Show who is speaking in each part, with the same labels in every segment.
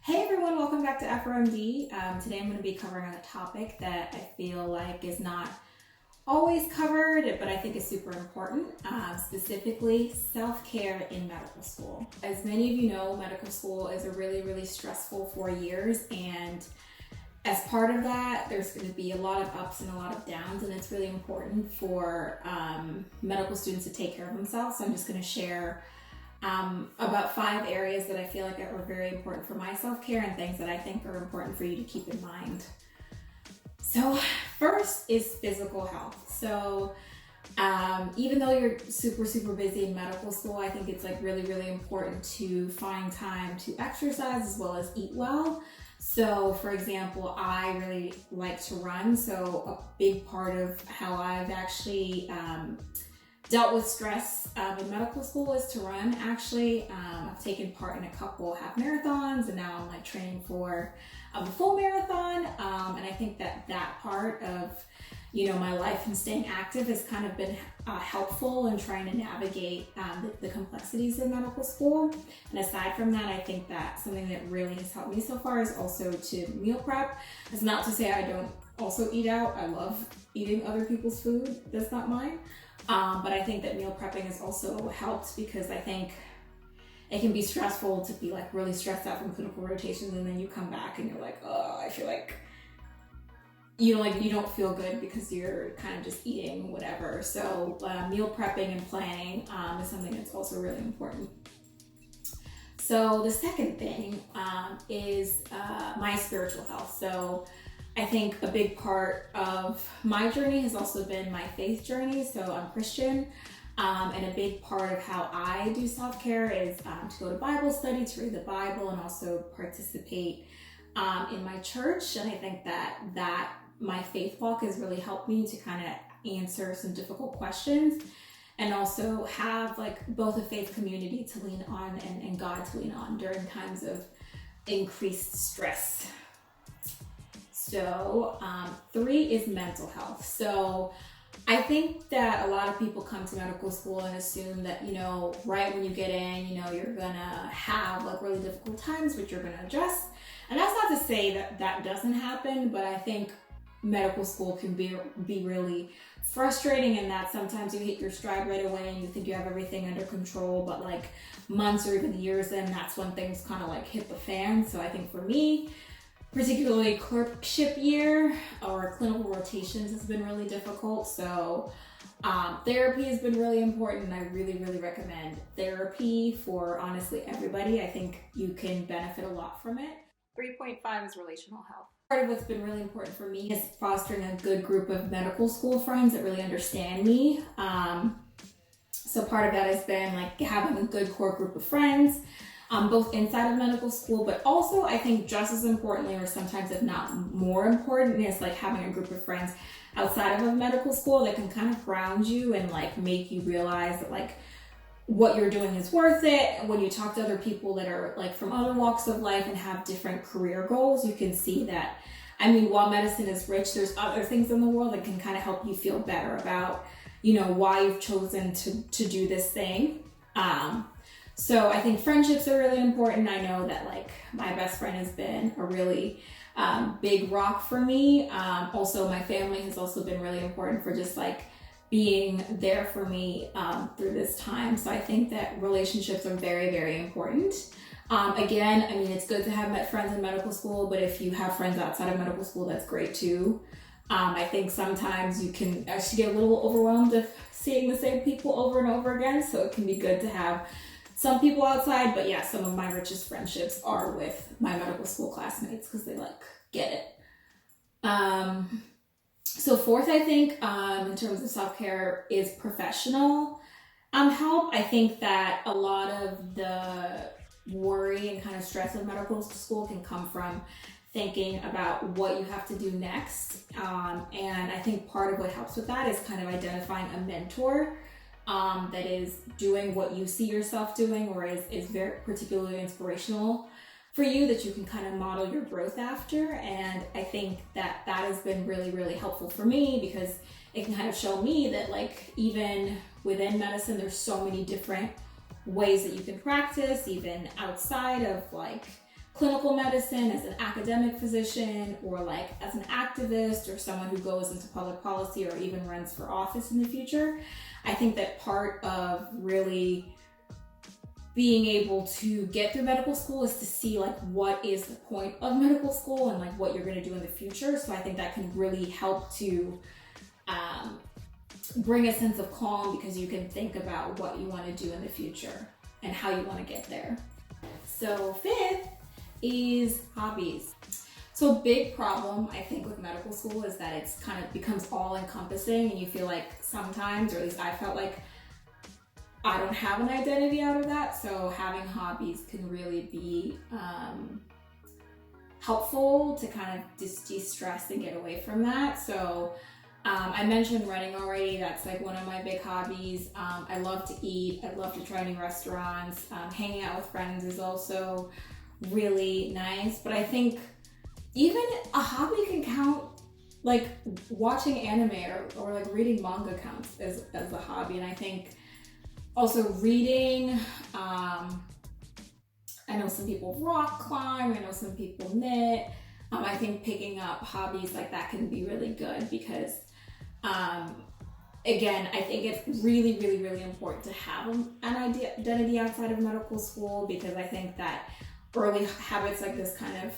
Speaker 1: Hey everyone, welcome back to FRMD. Today I'm going to be covering on a topic that I feel like is not always covered, but I think is super important, specifically self-care in medical school. As many of you know, medical school is a really stressful 4 years, and as part of that, there's going to be a lot of ups and a lot of downs, and it's really important for medical students to take care of themselves. So I'm just going to share about 5 areas that I feel like are very important for my self-care and things that I think are important for you to keep in mind. So first is physical health. So even though you're super busy in medical school, I think it's like really important to find time to exercise as well as eat well. So for example, I really like to run. So a big part of how I've actually dealt with stress in medical school is to run. Actually, I've taken part in a couple half marathons, and now I'm like training for a full marathon. And I think that part of my life and staying active has kind of been helpful in trying to navigate the complexities of medical school. And aside from that, I think that something that really has helped me so far is also to meal prep. It's not to say I don't also eat out. I love eating other people's food that's not mine. But I think that meal prepping has also helped, because I think it can be stressful to be like really stressed out from clinical rotations, and then you come back and you're like, oh, I feel like you don't feel good because you're kind of just eating whatever. So meal prepping and planning is something that's also really important. So the second thing is my spiritual health. So I think a big part of my journey has also been my faith journey. So I'm Christian, and a big part of how I do self-care is to go to Bible study, to read the Bible, and also participate in my church. And I think that my faith walk has really helped me to kind of answer some difficult questions, and also have like both a faith community to lean on and God to lean on during times of increased stress. So 3 is mental health. So I think that a lot of people come to medical school and assume that, right when you get in, you're gonna have like really difficult times, which you're gonna adjust. And that's not to say that doesn't happen, but I think medical school can be really frustrating, in that sometimes you hit your stride right away and you think you have everything under control, but like months or even years in, that's when things kind of like hit the fan. So I think for me, particularly clerkship year or clinical rotations has been really difficult. So therapy has been really important, and I really recommend therapy for honestly everybody. I think you can benefit a lot from it. 3.5 is relational health. Part of what's been really important for me is fostering a good group of medical school friends that really understand me. So part of that has been like having a good core group of friends, both inside of medical school, but also I think just as importantly, or sometimes if not more important, is like having a group of friends outside of medical school that can kind of ground you and like make you realize that like what you're doing is worth it. When you talk to other people that are like from other walks of life and have different career goals, you can see that, while medicine is rich, there's other things in the world that can kind of help you feel better about, why you've chosen to do this thing. So I think friendships are really important. I know that like my best friend has been a really big rock for me. Also my family has also been really important for just like being there for me through this time. So I think that relationships are very important. Again, it's good to have met friends in medical school, but if you have friends outside of medical school, that's great too. I think sometimes you can actually get a little overwhelmed of seeing the same people over and over again. So it can be good to have some people outside, but yeah, some of my richest friendships are with my medical school classmates because they like get it. So 4th, I think, in terms of self-care is professional help. I think that a lot of the worry and kind of stress of medical school can come from thinking about what you have to do next. And I think part of what helps with that is kind of identifying a mentor that is doing what you see yourself doing, or is very particularly inspirational for you, that you can kind of model your growth after. And I think that has been really helpful for me, because it can kind of show me that like even within medicine, there's so many different ways that you can practice, even outside of like clinical medicine, as an academic physician, or like as an activist or someone who goes into public policy or even runs for office in the future. I think that part of really being able to get through medical school is to see like what is the point of medical school and like what you're going to do in the future. So I think that can really help to bring a sense of calm, because you can think about what you want to do in the future and how you want to get there. So 5th is hobbies. So a big problem I think with medical school is that it's kind of becomes all encompassing, and you feel like sometimes, or at least I felt like, I don't have an identity out of that. So having hobbies can really be helpful to kind of just de-stress and get away from that. So I mentioned running already. That's like one of my big hobbies. I love to eat. I love to try new restaurants. Hanging out with friends is also really nice. But I think even a hobby can count, like watching anime or like reading manga counts as a hobby. And I think also reading, I know some people rock climb, I know some people knit. I think picking up hobbies like that can be really good because, again, I think it's really, really, really important to have an identity outside of medical school, because I think that early habits like this kind of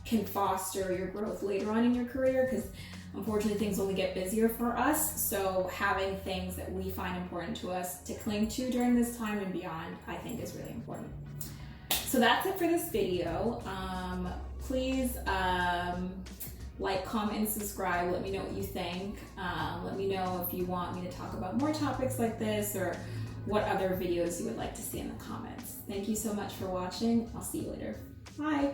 Speaker 1: can foster your growth later on in your career, because unfortunately things only get busier for us. So having things that we find important to us to cling to during this time and beyond, I think is really important. So that's it for this video. Please like, comment, and subscribe. Let me know what you think. Let me know if you want me to talk about more topics like this, or what other videos you would like to see in the comments. Thank you so much for watching. I'll see you later. Bye.